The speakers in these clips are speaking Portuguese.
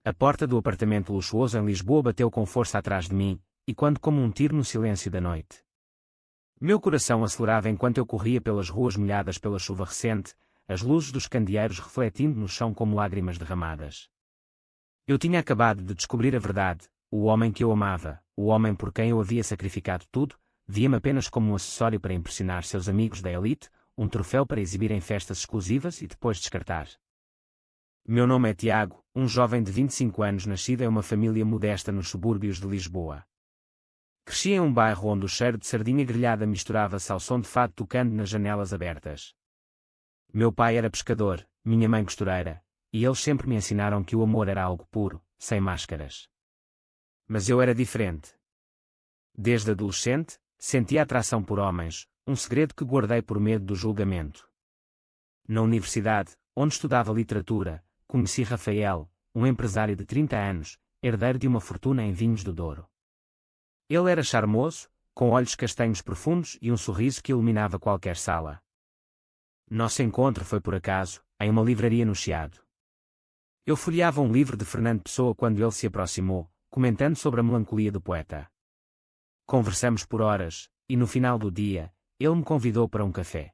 A porta do apartamento luxuoso em Lisboa bateu com força atrás de mim, e quando como um tiro no silêncio da noite. Meu coração acelerava enquanto eu corria pelas ruas molhadas pela chuva recente, as luzes dos candeeiros refletindo no chão como lágrimas derramadas. Eu tinha acabado de descobrir a verdade, o homem que eu amava, o homem por quem eu havia sacrificado tudo, via-me apenas como um acessório para impressionar seus amigos da elite, um troféu para exibir em festas exclusivas e depois descartar. Meu nome é Tiago, um jovem de 25 anos nascido em uma família modesta nos subúrbios de Lisboa. Cresci em um bairro onde o cheiro de sardinha grelhada misturava-se ao som de fado tocando nas janelas abertas. Meu pai era pescador, minha mãe costureira, e eles sempre me ensinaram que o amor era algo puro, sem máscaras. Mas eu era diferente. Desde adolescente, sentia atração por homens, um segredo que guardei por medo do julgamento. Na universidade, onde estudava literatura, conheci Rafael, um empresário de 30 anos, herdeiro de uma fortuna em vinhos do Douro. Ele era charmoso, com olhos castanhos profundos e um sorriso que iluminava qualquer sala. Nosso encontro foi por acaso, em uma livraria no Chiado. Eu folheava um livro de Fernando Pessoa quando ele se aproximou, comentando sobre a melancolia do poeta. Conversamos por horas, e no final do dia, ele me convidou para um café.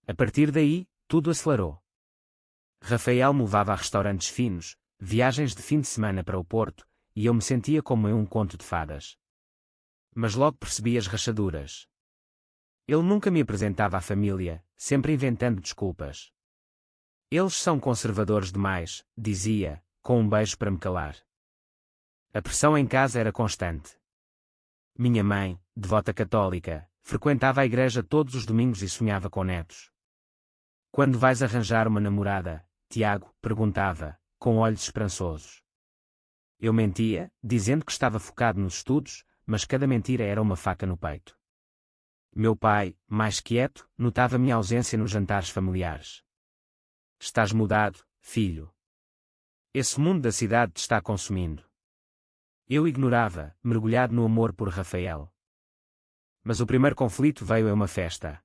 A partir daí, tudo acelerou. Rafael me levava a restaurantes finos, viagens de fim de semana para o Porto, e eu me sentia como em um conto de fadas. Mas logo percebi as rachaduras. Ele nunca me apresentava à família, sempre inventando desculpas. Eles são conservadores demais, dizia, com um beijo para me calar. A pressão em casa era constante. Minha mãe, devota católica, frequentava a igreja todos os domingos e sonhava com netos. Quando vais arranjar uma namorada, Tiago? Perguntava, com olhos esperançosos. Eu mentia, dizendo que estava focado nos estudos, mas cada mentira era uma faca no peito. Meu pai, mais quieto, notava minha ausência nos jantares familiares. Estás mudado, filho. Esse mundo da cidade te está consumindo. Eu ignorava, mergulhado no amor por Rafael. Mas o primeiro conflito veio em uma festa.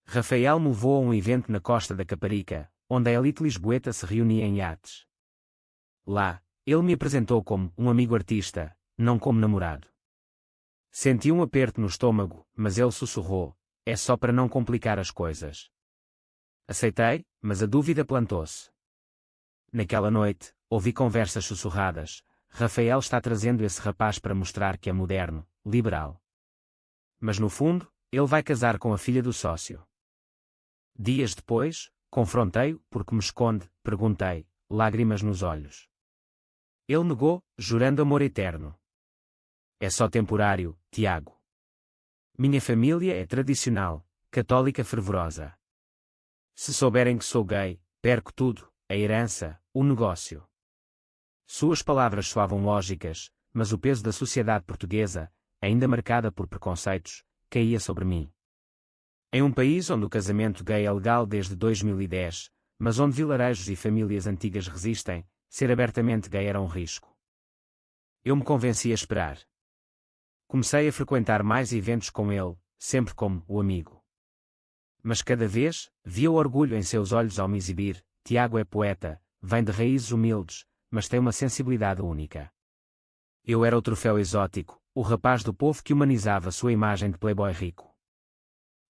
Rafael me levou a um evento na Costa da Caparica, onde a elite lisboeta se reunia em iates. Lá, ele me apresentou como um amigo artista, não como namorado. Senti um aperto no estômago, mas ele sussurrou, é só para não complicar as coisas. Aceitei, mas a dúvida plantou-se. Naquela noite, ouvi conversas sussurradas. Rafael está trazendo esse rapaz para mostrar que é moderno, liberal. Mas no fundo, ele vai casar com a filha do sócio. Dias depois, confrontei-o, porque me esconde, perguntei, lágrimas nos olhos. Ele negou, jurando amor eterno. É só temporário, Tiago. Minha família é tradicional, católica fervorosa. Se souberem que sou gay, perco tudo, a herança, o negócio. Suas palavras soavam lógicas, mas o peso da sociedade portuguesa, ainda marcada por preconceitos, caía sobre mim. Em um país onde o casamento gay é legal desde 2010, mas onde vilarejos e famílias antigas resistem, ser abertamente gay era um risco. Eu me convenci a esperar. Comecei a frequentar mais eventos com ele, sempre como o amigo. Mas cada vez, via o orgulho em seus olhos ao me exibir. Tiago é poeta, vem de raízes humildes, mas tem uma sensibilidade única. Eu era o troféu exótico, o rapaz do povo que humanizava sua imagem de playboy rico.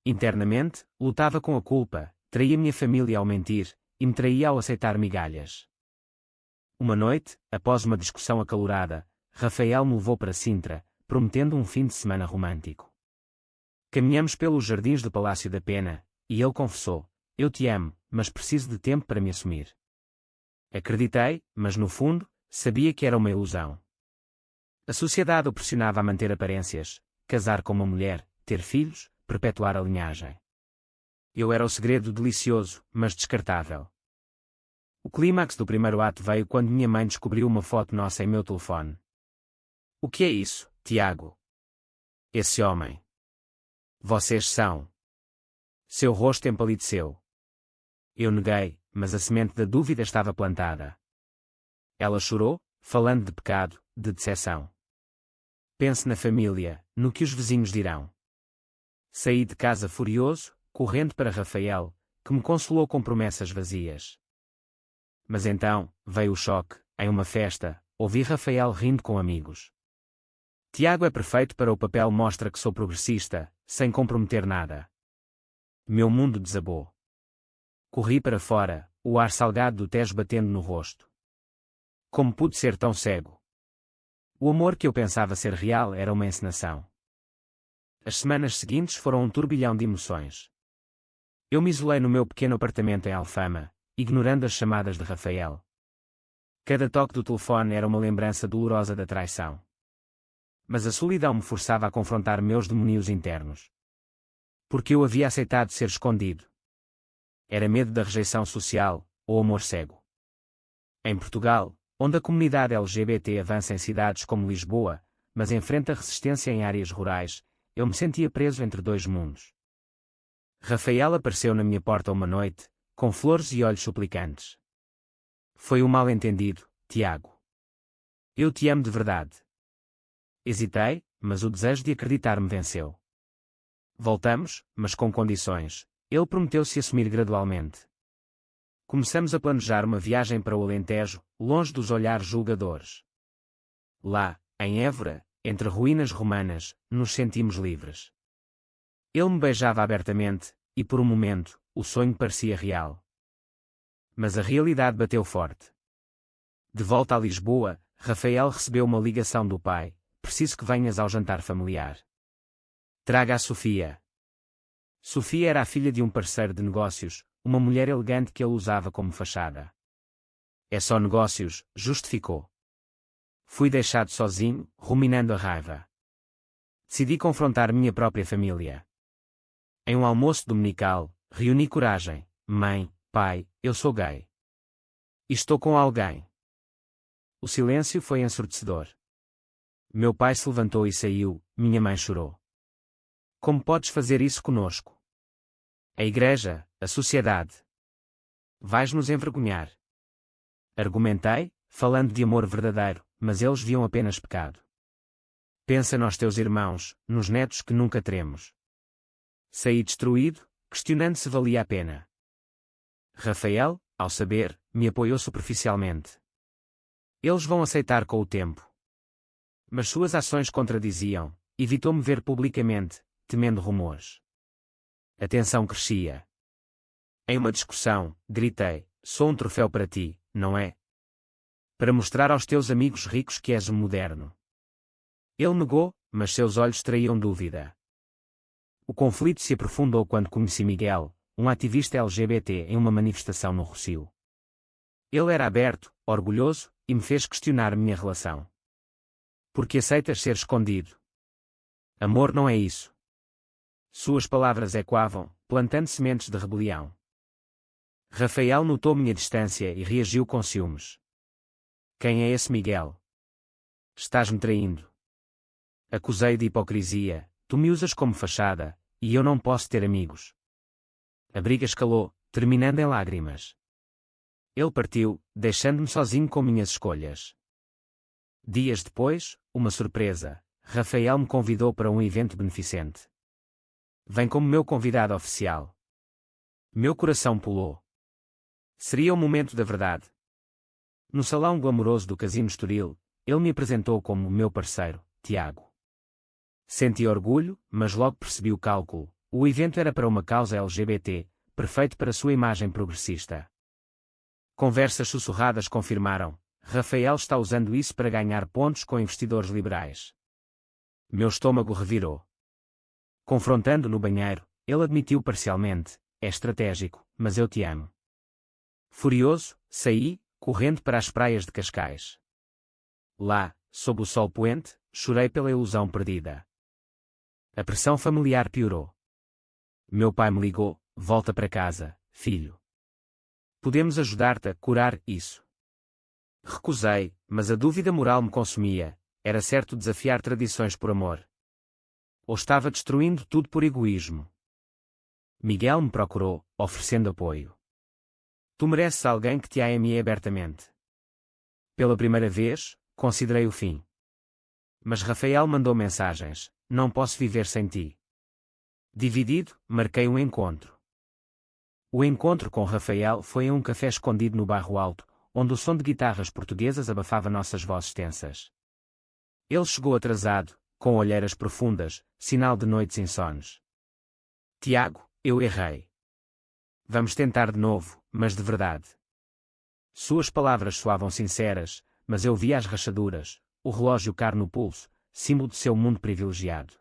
Internamente, lutava com a culpa, traía minha família ao mentir, e me traía ao aceitar migalhas. Uma noite, após uma discussão acalorada, Rafael me levou para Sintra, prometendo um fim de semana romântico. Caminhamos pelos jardins do Palácio da Pena, e ele confessou, eu te amo, mas preciso de tempo para me assumir. Acreditei, mas no fundo, sabia que era uma ilusão. A sociedade o pressionava a manter aparências, casar com uma mulher, ter filhos, perpetuar a linhagem. Eu era o segredo delicioso, mas descartável. O clímax do primeiro ato veio quando minha mãe descobriu uma foto nossa em meu telefone. O que é isso, Tiago? Esse homem. Vocês são. Seu rosto empalideceu. Eu neguei, mas a semente da dúvida estava plantada. Ela chorou, falando de pecado, de decepção. Pense na família, no que os vizinhos dirão. Saí de casa furioso, correndo para Rafael, que me consolou com promessas vazias. Mas então, veio o choque, em uma festa, ouvi Rafael rindo com amigos. Tiago é perfeito para o papel, mostra que sou progressista, sem comprometer nada. Meu mundo desabou. Corri para fora, o ar salgado do Tejo batendo no rosto. Como pude ser tão cego? O amor que eu pensava ser real era uma encenação. As semanas seguintes foram um turbilhão de emoções. Eu me isolei no meu pequeno apartamento em Alfama, ignorando as chamadas de Rafael. Cada toque do telefone era uma lembrança dolorosa da traição. Mas a solidão me forçava a confrontar meus demónios internos. Porque eu havia aceitado ser escondido. Era medo da rejeição social, ou amor cego. Em Portugal, onde a comunidade LGBT avança em cidades como Lisboa, mas enfrenta resistência em áreas rurais, eu me sentia preso entre dois mundos. Rafael apareceu na minha porta uma noite, com flores e olhos suplicantes. Foi um mal-entendido, Tiago. Eu te amo de verdade. Hesitei, mas o desejo de acreditar me venceu. Voltamos, mas com condições. Ele prometeu-se assumir gradualmente. Começamos a planejar uma viagem para o Alentejo, longe dos olhares julgadores. Lá, em Évora, entre ruínas romanas, nos sentimos livres. Ele me beijava abertamente, e por um momento, o sonho parecia real. Mas a realidade bateu forte. De volta a Lisboa, Rafael recebeu uma ligação do pai: preciso que venhas ao jantar familiar. Traga a Sofia. Sofia era a filha de um parceiro de negócios, uma mulher elegante que ele usava como fachada. É só negócios, justificou. Fui deixado sozinho, ruminando a raiva. Decidi confrontar minha própria família. Em um almoço dominical, reuni coragem. Mãe, pai, eu sou gay. E estou com alguém. O silêncio foi ensurdecedor. Meu pai se levantou e saiu, minha mãe chorou. Como podes fazer isso conosco? A igreja, a sociedade. Vais nos envergonhar. Argumentei, falando de amor verdadeiro, mas eles viam apenas pecado. Pensa nos teus irmãos, nos netos que nunca teremos. Saí destruído, questionando se valia a pena. Rafael, ao saber, me apoiou superficialmente. Eles vão aceitar com o tempo. Mas suas ações contradiziam, evitou-me ver publicamente, temendo rumores. A tensão crescia. Em uma discussão, gritei: sou um troféu para ti, não é? Para mostrar aos teus amigos ricos que és um moderno. Ele negou, mas seus olhos traíam dúvida. O conflito se aprofundou quando conheci Miguel, um ativista LGBT, em uma manifestação no Rossio. Ele era aberto, orgulhoso, e me fez questionar minha relação. Por que aceitas ser escondido? Amor não é isso. Suas palavras ecoavam, plantando sementes de rebelião. Rafael notou minha distância e reagiu com ciúmes. Quem é esse Miguel? Estás-me traindo. Acusei de hipocrisia, tu me usas como fachada, e eu não posso ter amigos. A briga escalou, terminando em lágrimas. Ele partiu, deixando-me sozinho com minhas escolhas. Dias depois, uma surpresa, Rafael me convidou para um evento beneficente. Vem como meu convidado oficial. Meu coração pulou. Seria o momento da verdade. No salão glamouroso do Casino Estoril, ele me apresentou como meu parceiro, Tiago. Senti orgulho, mas logo percebi o cálculo. O evento era para uma causa LGBT, perfeito para sua imagem progressista. Conversas sussurradas confirmaram: Rafael está usando isso para ganhar pontos com investidores liberais. Meu estômago revirou. Confrontando no banheiro, ele admitiu parcialmente: é estratégico, mas eu te amo. Furioso, saí, correndo para as praias de Cascais. Lá, sob o sol poente, chorei pela ilusão perdida. A pressão familiar piorou. Meu pai me ligou: volta para casa, filho. Podemos ajudar-te a curar isso. Recusei, mas a dúvida moral me consumia: era certo desafiar tradições por amor? Ou estava destruindo tudo por egoísmo? Miguel me procurou, oferecendo apoio. Tu mereces alguém que te ame abertamente. Pela primeira vez, considerei o fim. Mas Rafael mandou mensagens: não posso viver sem ti. Dividido, marquei um encontro. O encontro com Rafael foi em um café escondido no Bairro Alto, onde o som de guitarras portuguesas abafava nossas vozes tensas. Ele chegou atrasado, com olheiras profundas, sinal de noites insones. Tiago, eu errei. Vamos tentar de novo, mas de verdade. Suas palavras soavam sinceras, mas eu via as rachaduras, o relógio caro no pulso, símbolo de seu mundo privilegiado.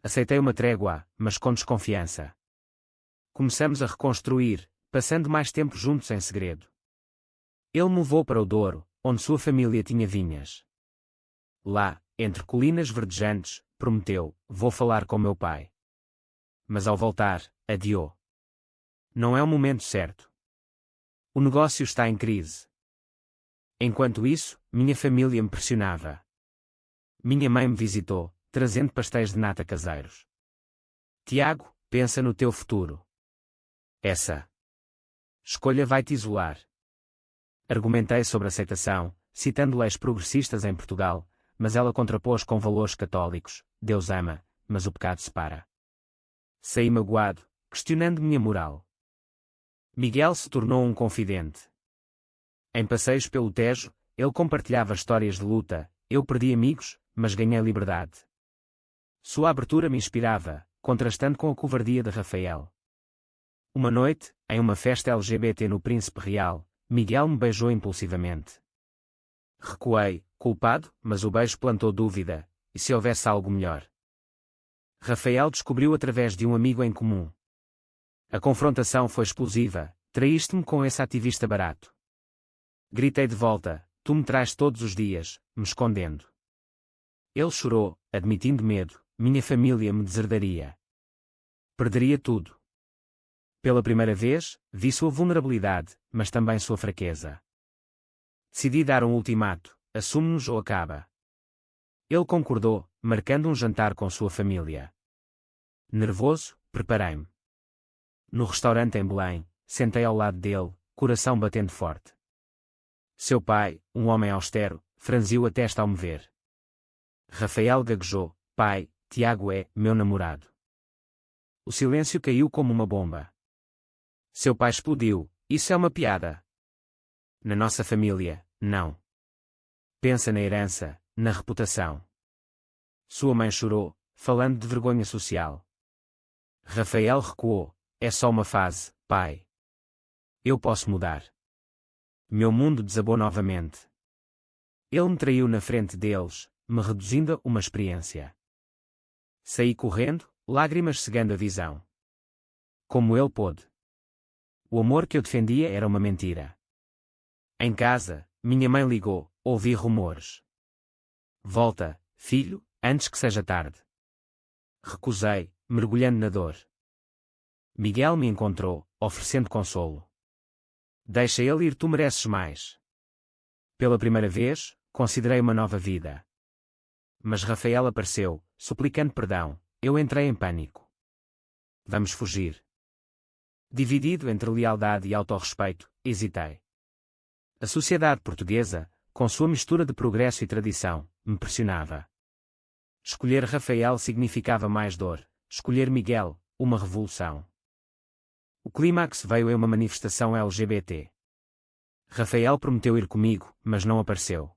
Aceitei uma trégua, mas com desconfiança. Começamos a reconstruir, passando mais tempo juntos em segredo. Ele me levou para o Douro, onde sua família tinha vinhas. Lá, entre colinas verdejantes, prometeu, vou falar com meu pai. Mas ao voltar, adiou. Não é o momento certo. O negócio está em crise. Enquanto isso, minha família me pressionava. Minha mãe me visitou, trazendo pastéis de nata caseiros. Tiago, pensa no teu futuro. Essa escolha vai te isolar. Argumentei sobre aceitação, citando leis progressistas em Portugal, mas ela contrapôs com valores católicos. Deus ama, mas o pecado separa. Saí magoado, questionando minha moral. Miguel se tornou um confidente. Em passeios pelo Tejo, ele compartilhava histórias de luta. Eu perdi amigos, mas ganhei liberdade. Sua abertura me inspirava, contrastando com a covardia de Rafael. Uma noite, em uma festa LGBT no Príncipe Real, Miguel me beijou impulsivamente. Recuei, culpado, mas o beijo plantou dúvida, e se houvesse algo melhor? Rafael descobriu através de um amigo em comum. A confrontação foi explosiva. Traíste-me com esse ativista barato. Gritei de volta, tu me traz todos os dias, me escondendo. Ele chorou, admitindo medo, minha família me deserdaria. Perderia tudo. Pela primeira vez, vi sua vulnerabilidade, mas também sua fraqueza. Decidi dar um ultimato, assume-nos ou acaba. Ele concordou, marcando um jantar com sua família. Nervoso, preparei-me. No restaurante em Belém, sentei ao lado dele, coração batendo forte. Seu pai, um homem austero, franziu a testa ao me ver. Rafael gaguejou, pai, Tiago é meu namorado. O silêncio caiu como uma bomba. Seu pai explodiu, isso é uma piada. Na nossa família, não. Pensa na herança, na reputação. Sua mãe chorou, falando de vergonha social. Rafael recuou, é só uma fase, pai. Eu posso mudar. Meu mundo desabou novamente. Ele me traiu na frente deles, me reduzindo a uma experiência. Saí correndo, lágrimas cegando a visão. Como ele pôde. O amor que eu defendia era uma mentira. Em casa, minha mãe ligou, ouvi rumores. Volta, filho, antes que seja tarde. Recusei, mergulhando na dor. Miguel me encontrou, oferecendo consolo. Deixa ele ir, tu mereces mais. Pela primeira vez, considerei uma nova vida. Mas Rafael apareceu, suplicando perdão. Eu entrei em pânico. Vamos fugir. Dividido entre lealdade e autorrespeito, hesitei. A sociedade portuguesa, com sua mistura de progresso e tradição, me pressionava. Escolher Rafael significava mais dor, escolher Miguel, uma revolução. O clímax veio em uma manifestação LGBT. Rafael prometeu ir comigo, mas não apareceu.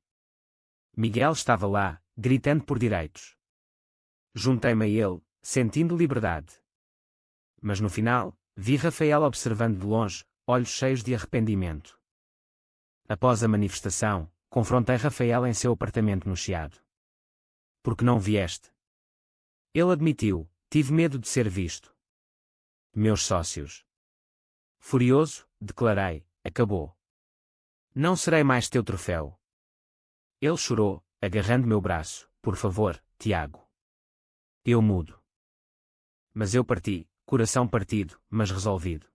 Miguel estava lá, gritando por direitos. Juntei-me a ele, sentindo liberdade. Mas no final, vi Rafael observando de longe, olhos cheios de arrependimento. Após a manifestação, confrontei Rafael em seu apartamento no Chiado. Por que não vieste? Ele admitiu, tive medo de ser visto. Meus sócios. Furioso, declarei, acabou. Não serei mais teu troféu. Ele chorou, agarrando meu braço, por favor, Tiago. Eu mudo. Mas eu parti, coração partido, mas resolvido.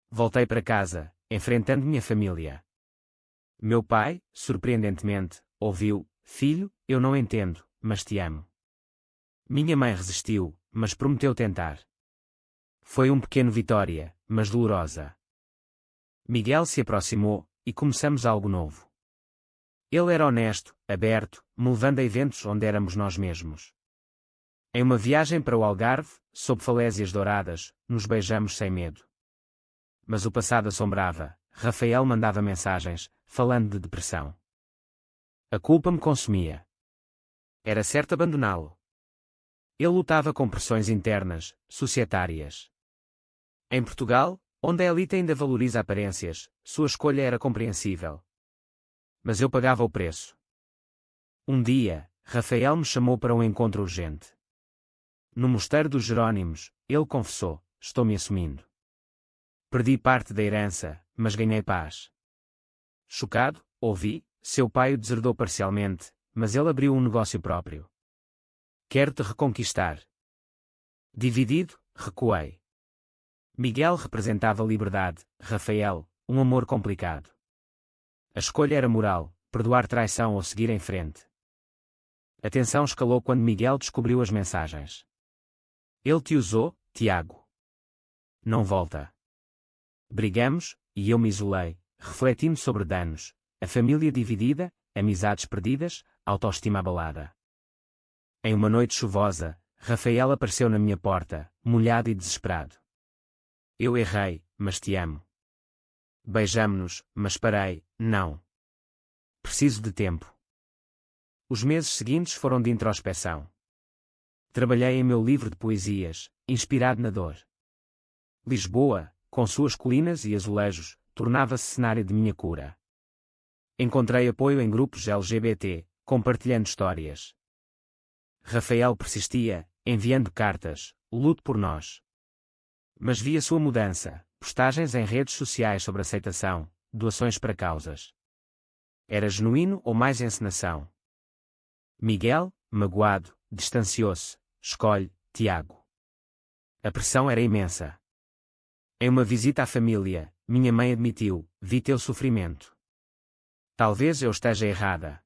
Voltei para casa, enfrentando minha família. Meu pai, surpreendentemente, ouviu, filho, eu não entendo, mas te amo. Minha mãe resistiu, mas prometeu tentar. Foi um pequeno vitória, mas dolorosa. Miguel se aproximou, e começamos algo novo. Ele era honesto, aberto, me levando a eventos onde éramos nós mesmos. Em uma viagem para o Algarve, sob falésias douradas, nos beijamos sem medo. Mas o passado assombrava. Rafael mandava mensagens, falando de depressão. A culpa me consumia. Era certo abandoná-lo. Ele lutava com pressões internas, societárias. Em Portugal, onde a elite ainda valoriza aparências, sua escolha era compreensível. Mas eu pagava o preço. Um dia, Rafael me chamou para um encontro urgente. No mosteiro dos Jerónimos, ele confessou: estou me assumindo. Perdi parte da herança, mas ganhei paz. Chocado, ouvi: seu pai o deserdou parcialmente, mas ele abriu um negócio próprio. Quero te reconquistar. Dividido, recuei. Miguel representava liberdade, Rafael, um amor complicado. A escolha era moral: perdoar traição ou seguir em frente. A tensão escalou quando Miguel descobriu as mensagens. Ele te usou, Tiago. Não volta. Brigamos, e eu me isolei, refletindo sobre danos, a família dividida, amizades perdidas, autoestima abalada. Em uma noite chuvosa, Rafael apareceu na minha porta, molhado e desesperado. Eu errei, mas te amo. Beijamo-nos, mas parei, não. Preciso de tempo. Os meses seguintes foram de introspeção. Trabalhei em meu livro de poesias, inspirado na dor. Lisboa, com suas colinas e azulejos, tornava-se cenário de minha cura. Encontrei apoio em grupos LGBT, compartilhando histórias. Rafael persistia, enviando cartas: luto por nós. Mas via sua mudança, postagens em redes sociais sobre aceitação, doações para causas. Era genuíno ou mais encenação? Miguel, magoado, distanciou-se: escolhe, Tiago. A pressão era imensa. Em uma visita à família, minha mãe admitiu: vi teu sofrimento. Talvez eu esteja errada.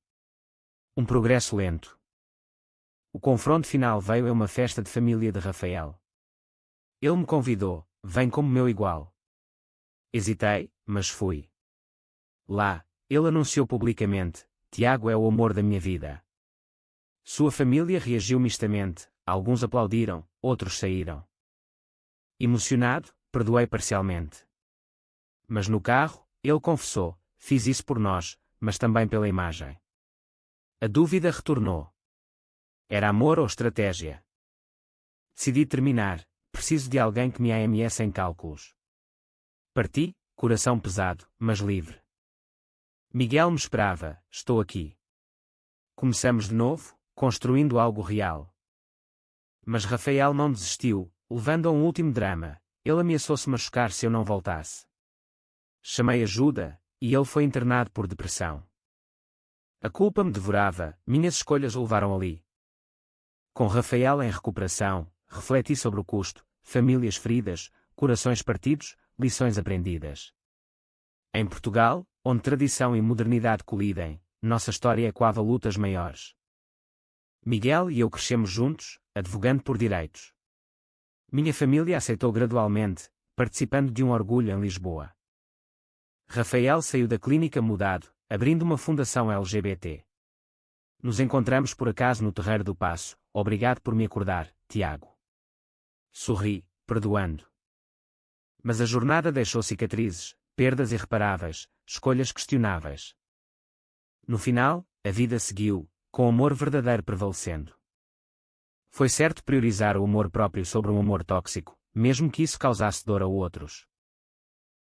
Um progresso lento. O confronto final veio em uma festa de família de Rafael. Ele me convidou: vem como meu igual. Hesitei, mas fui. Lá, ele anunciou publicamente: Tiago é o amor da minha vida. Sua família reagiu mistamente, alguns aplaudiram, outros saíram. Emocionado, perdoei parcialmente. Mas no carro, ele confessou: fiz isso por nós, mas também pela imagem. A dúvida retornou. Era amor ou estratégia? Decidi terminar: preciso de alguém que me ame sem cálculos. Parti, coração pesado, mas livre. Miguel me esperava: estou aqui. Começamos de novo, construindo algo real. Mas Rafael não desistiu, levando a um último drama: ele ameaçou-se machucar se eu não voltasse. Chamei ajuda, e ele foi internado por depressão. A culpa me devorava, minhas escolhas o levaram ali. Com Rafael em recuperação, refleti sobre o custo: famílias feridas, corações partidos, lições aprendidas. Em Portugal, onde tradição e modernidade colidem, nossa história ecoava lutas maiores. Miguel e eu crescemos juntos, advogando por direitos. Minha família aceitou gradualmente, participando de um orgulho em Lisboa. Rafael saiu da clínica mudado, abrindo uma fundação LGBT. Nos encontramos por acaso no Terreiro do Paço: obrigado por me acordar, Tiago. Sorri, perdoando. Mas a jornada deixou cicatrizes, perdas irreparáveis, escolhas questionáveis. No final, a vida seguiu, com o amor verdadeiro prevalecendo. Foi certo priorizar o amor próprio sobre um amor tóxico, mesmo que isso causasse dor a outros.